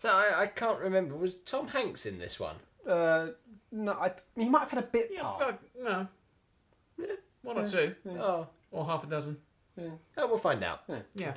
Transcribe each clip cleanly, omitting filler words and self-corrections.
So I can't remember. Was Tom Hanks in this one? No, he might have had a bit part. No. Yeah. One or two. Yeah. Oh. Or half a dozen. Yeah. Oh, we'll find out. Yeah.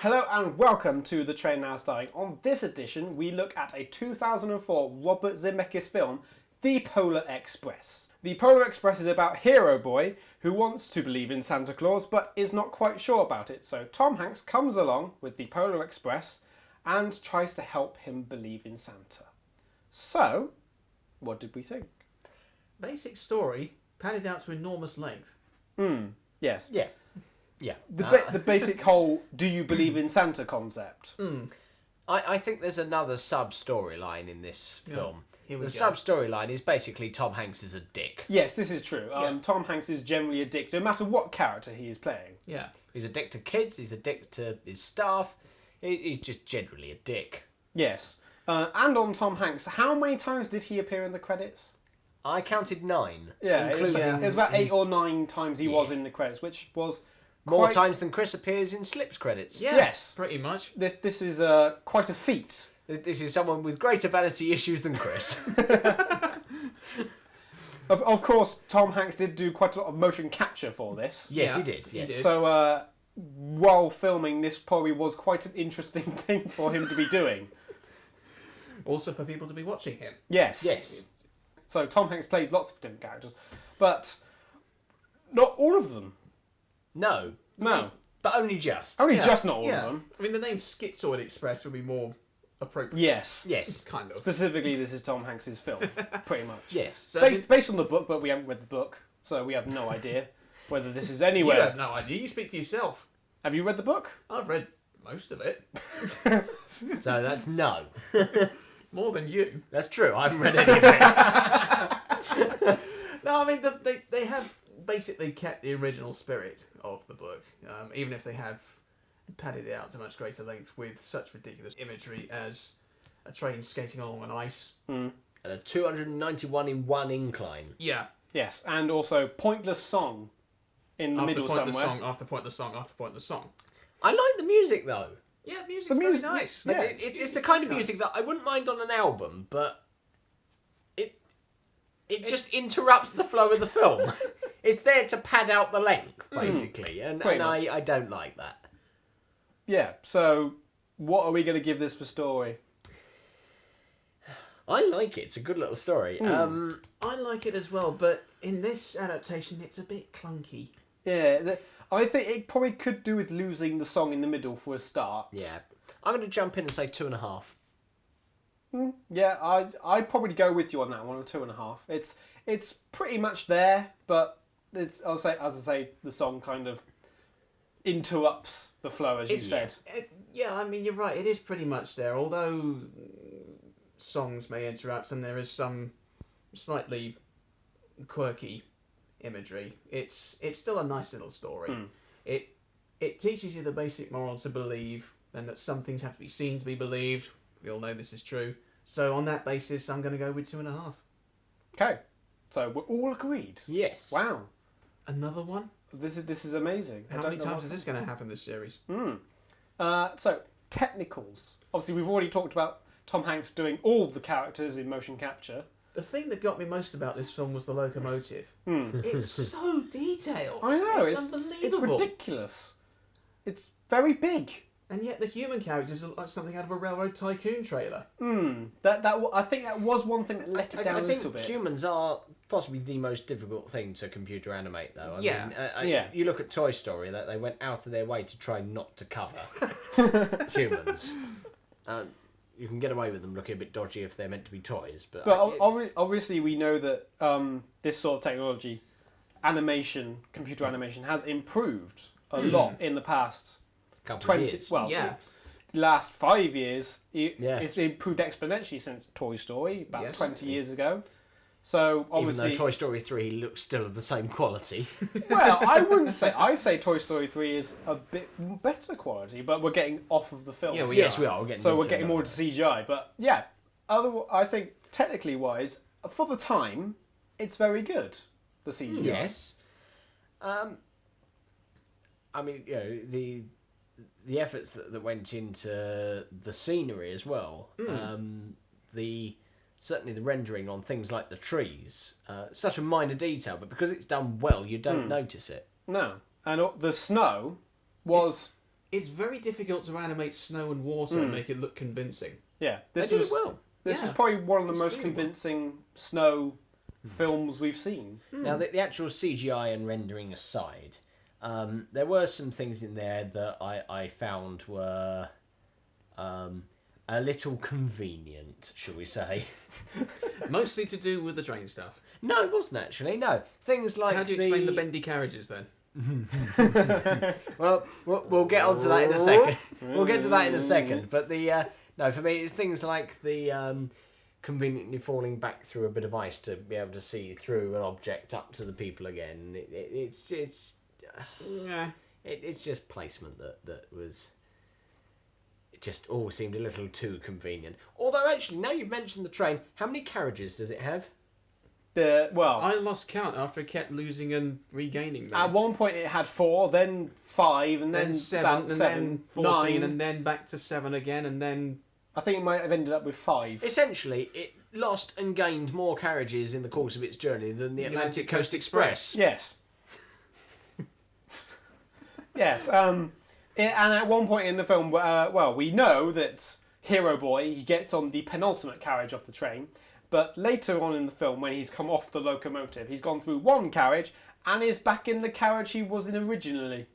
Hello and welcome to The Train Now Starring. On this edition, we look at a 2004 Robert Zemeckis film, The Polar Express. The Polar Express is about Hero Boy, who wants to believe in Santa Claus, but is not quite sure about it. So Tom Hanks comes along with the Polar Express and tries to help him believe in Santa. So, what did we think? Basic story, padded out to enormous length. Yes. Yeah. Yeah. The basic whole do you believe in Santa concept. I think there's another sub-storyline in this film. Here we The go. sub-storyline is basically Tom Hanks is a dick. Yes, this is true. Yeah. Tom Hanks is generally a dick, no matter what character he is playing. Yeah. He's a dick to kids, he's a dick to his staff, he's just generally a dick. Yes. And on Tom Hanks, how many times did he appear in the credits? I counted 9. Yeah, it was including about 8 his- or 9 times he was in the credits, which was more quite... times than Chris appears in Slips credits. Yeah. Yes. Pretty much. This is quite a feat. This is someone with greater vanity issues than Chris. Of course, Tom Hanks did do quite a lot of motion capture for this. Yes, Yeah, he did. he Yes. did. So while filming, this probably was quite an interesting thing for him to be doing. Also for people to be watching him. Yes. Yes. So Tom Hanks plays lots of different characters, but not all of them. No. No. But only just. Only Yeah. just not all Yeah. of them. I mean, the name Schizoid Express would be more appropriate. Yes. Yes. Kind of. Specifically, this is Tom Hanks's film, pretty much. Yes. So Based on the book, but we haven't read the book, so we have no idea whether this is you anywhere. have no idea. You speak for yourself. Have you read the book? I've read most of it. So that's no. More than you. That's true. I haven't read any of it. No, I mean, they have basically kept the original spirit of the book, even if they have padded it out to much greater length with such ridiculous imagery as a train skating along on ice. And a 291 in one incline. Yeah. Yes, and also pointless song in the middle somewhere. After pointless song. I like the music though. Yeah, music's The very music- nice. yeah. It's the kind of music that I wouldn't mind on an album, but it just interrupts the flow of the film. It's there to pad out the length, basically, and Pretty much. I don't like that. Yeah, so what are we going to give this for story? I like it. It's a good little story. I like it as well, but in this adaptation, it's a bit clunky. Yeah, I think it probably could do with losing the song in the middle for a start. Yeah. I'm going to jump in and say 2.5. Yeah, I'd probably go with you on that one, a 2.5. It's pretty much there, but as I say, the song kind of interrupts the flow, as you said. Yeah, I mean, you're right. It is pretty much there, although songs may interrupt and there is some slightly quirky imagery. It's still a nice little story. It teaches you the basic moral to believe, and that some things have to be seen to be believed. We all know this is true. So on that basis, I'm going to go with 2.5. Okay, so we're all agreed. Yes. Wow, Another one? this is amazing. How many times is this going to happen this series? So technicals. Obviously, we've already talked about Tom Hanks doing all the characters in motion capture. The thing that got me most about this film was the locomotive. It's so detailed. I know, it's it's unbelievable. ridiculous. It's very big. And yet the human characters look like something out of a Railroad Tycoon trailer. I think that was one thing that let it down I a think little bit. humans are possibly the most difficult thing to computer animate, though. I Yeah. mean, you look at Toy Story, that they went out of their way to try not to cover humans. You can get away with them looking a bit dodgy if they're meant to be toys, but Obviously we know that this sort of technology, computer animation, has improved a lot in the past couple 20. of years. Well, Yeah. last 5 years, Yeah. it's improved exponentially since Toy Story about Yes. 20 years ago. So obviously, Even though Toy Story 3 looks still of the same quality. well, I wouldn't say. I say Toy Story 3 is a bit better quality, but we're getting off of the film. Yeah, Yes, we are. We're getting so we're into getting it, more aren't into CGI. But yeah, I think technically wise, for the time, it's very good. The CGI. we? Yes. I mean, the efforts that went into the scenery as well. Certainly the rendering on things like the trees. Such a minor detail, but because it's done well, you don't notice it. No. And the snow was... It's very difficult to animate snow and water and make it look convincing. Yeah. They did it well. This was probably one of the most convincing snow films we've seen. Now, the actual CGI and rendering aside, there were some things in there that I found were a little convenient, shall we say. Mostly to do with the train stuff. No, it wasn't actually, no. Things like How do you explain the bendy carriages then? Well, we'll get onto that in a second. We'll get to that in a second. But no, for me, it's things like the conveniently falling back through a bit of ice to be able to see through an object up to the people again. It's just placement that was. It just all seemed a little too convenient. Although, actually, now you've mentioned the train, how many carriages does it have? I lost count after it kept losing and regaining them. At one point it had 4, then 5, and then 7, and then 14, 9. and then back to 7 again, and then... I think it might have ended up with 5. Essentially, it lost and gained more carriages in the course of its journey than the Atlantic Coast Express. Yes. Yes. And at one point in the film, we know that Hero Boy, he gets on the penultimate carriage of the train, but later on in the film, when he's come off the locomotive, he's gone through one carriage and is back in the carriage he was in originally.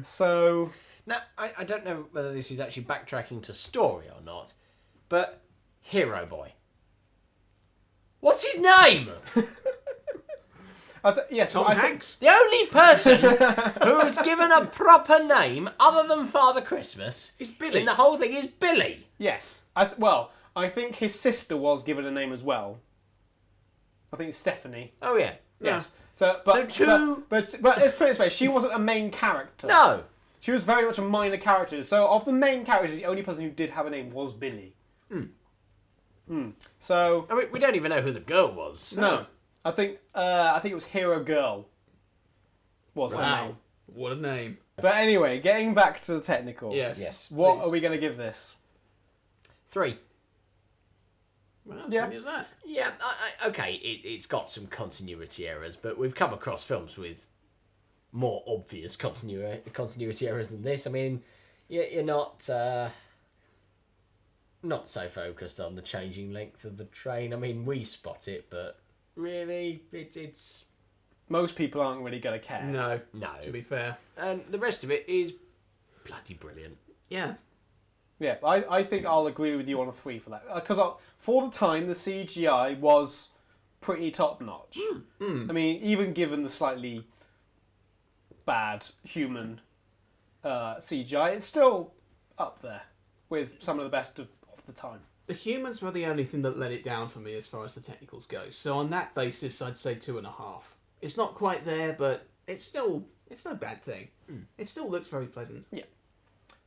So... Now, I don't know whether this is actually backtracking to story or not, but Hero Boy. What's his name? Tom Hanks? The only person who was given a proper name other than Father Christmas Is Billy. in the whole thing is Billy. Yes. I think his sister was given a name as well. I think it's Stephanie. Oh, yeah. Yes. But let's put it this way, she wasn't a main character. No. She was very much a minor character. So of the main characters, the only person who did have a name was Billy. So I mean, we don't even know who the girl was. no. I think it was Hero Girl. Was her name. What a name. But anyway, getting back to the technical. Yes. What please. are we going to give this? 3. Well, Yeah. how funny is that? Yeah, okay, it's got some continuity errors, but we've come across films with more obvious continuity errors than this. I mean, you're not so focused on the changing length of the train. I mean, we spot it, but really, it's... Most people aren't really going to care. No. No. To be fair. And the rest of it is bloody brilliant. Yeah. Yeah, I think I'll agree with you on a 3 for that. Because for the time, the CGI was pretty top-notch. I mean, even given the slightly bad human CGI, it's still up there with some of the best of the time. The humans were the only thing that let it down for me as far as the technicals go. So on that basis, I'd say 2.5. It's not quite there, but it's no bad thing. It still looks very pleasant. Yeah.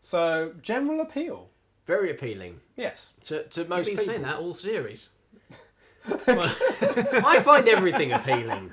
So, general appeal. Very appealing. Yes. To You've most been people. saying that all series. I find everything appealing.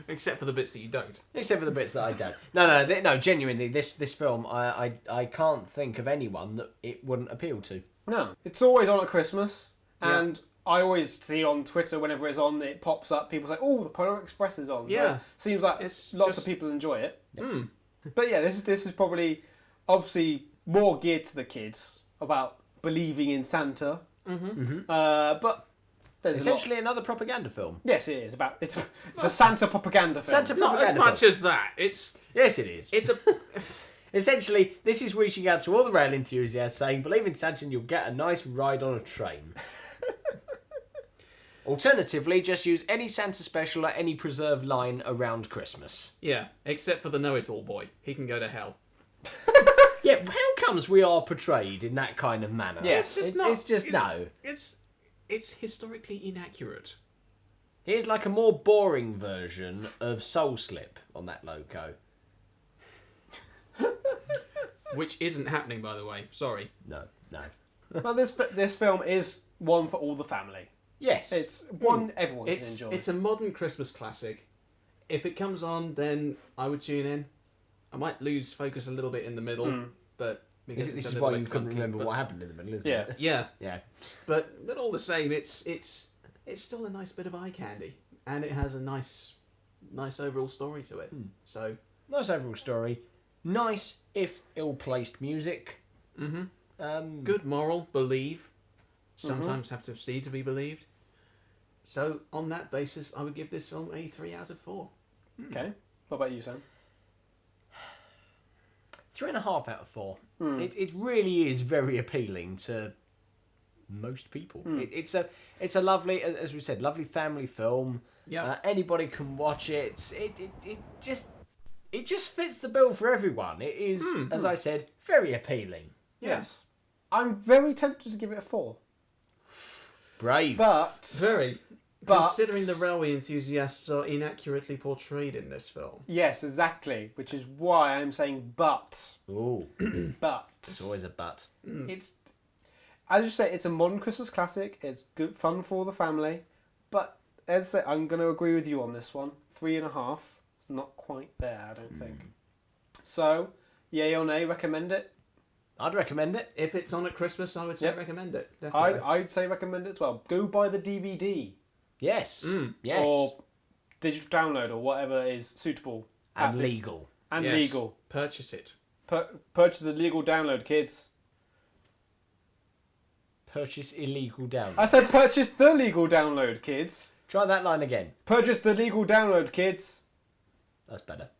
Except for the bits that you don't. Except for the bits that I don't. No, genuinely, this film, I can't think of anyone that it wouldn't appeal to. No. It's always on at Christmas, and I always see on Twitter whenever it's on, it pops up, people say, oh, the Polar Express is on. Yeah. Like, seems like It's lots just- of people enjoy it. Mm. But yeah, this is probably, obviously, more geared to the kids, about believing in Santa. But there's Essentially another propaganda film. Yes, it is. It's a Santa propaganda film. Santa Not as propaganda much film. as that. It's Yes, it is. a... Essentially, this is reaching out to all the rail enthusiasts saying, believe in Santa and you'll get a nice ride on a train. Alternatively, just use any Santa special at any preserved line around Christmas. Yeah, except for the know-it-all boy. He can go to hell. Yeah, how comes we are portrayed in that kind of manner? Yeah. It's just not... It's just no. It's historically inaccurate. Here's like a more boring version of Soul Slip on that logo. Which isn't happening, by the way. Sorry. No. Well, this film is one for all the family. Yes. It's one everyone can It's enjoy. a modern Christmas classic. If it comes on, then I would tune in. I might lose focus a little bit in the middle, but because This it's is a why little you bit couldn't clunky, remember but- what happened in the middle, isn't Yeah. it? Yeah, Yeah. but all the same, it's still a nice bit of eye candy, and it has a nice overall story to it. So Nice overall story. Nice, if ill-placed music. good moral, believe. Sometimes have to see to be believed. So on that basis, I would give this film a 3 out of 4. Okay. What about you, Sam? 3.5 out of 4. It really is very appealing to most people. It's a lovely, as we said, lovely family film. Yeah. Anybody can watch it. It just fits the bill for everyone. It is, as I said, very appealing. Yes. I'm very tempted to give it a 4. Brave. But Very. But- Considering the railway enthusiasts are inaccurately portrayed in this film. yes, exactly, which is why I'm saying but. Ooh, But it's always a but. it's, as you say, it's a modern Christmas classic. It's good fun for the family. But as I say, I'm going to agree with you on this one. 3.5. Not quite there, I don't think. So, yay or nay, recommend it? I'd recommend it. If it's on at Christmas, I would say Yep. recommend it. Definitely. I'd say recommend it as well. Go buy the DVD. Yes. Yes. Or digital download or whatever is suitable. and at this- legal. And Yes. legal. Purchase it. Purchase the legal download, kids. Purchase illegal download. I said purchase the legal download, kids. Try that line again. Purchase the legal download, kids. That's better.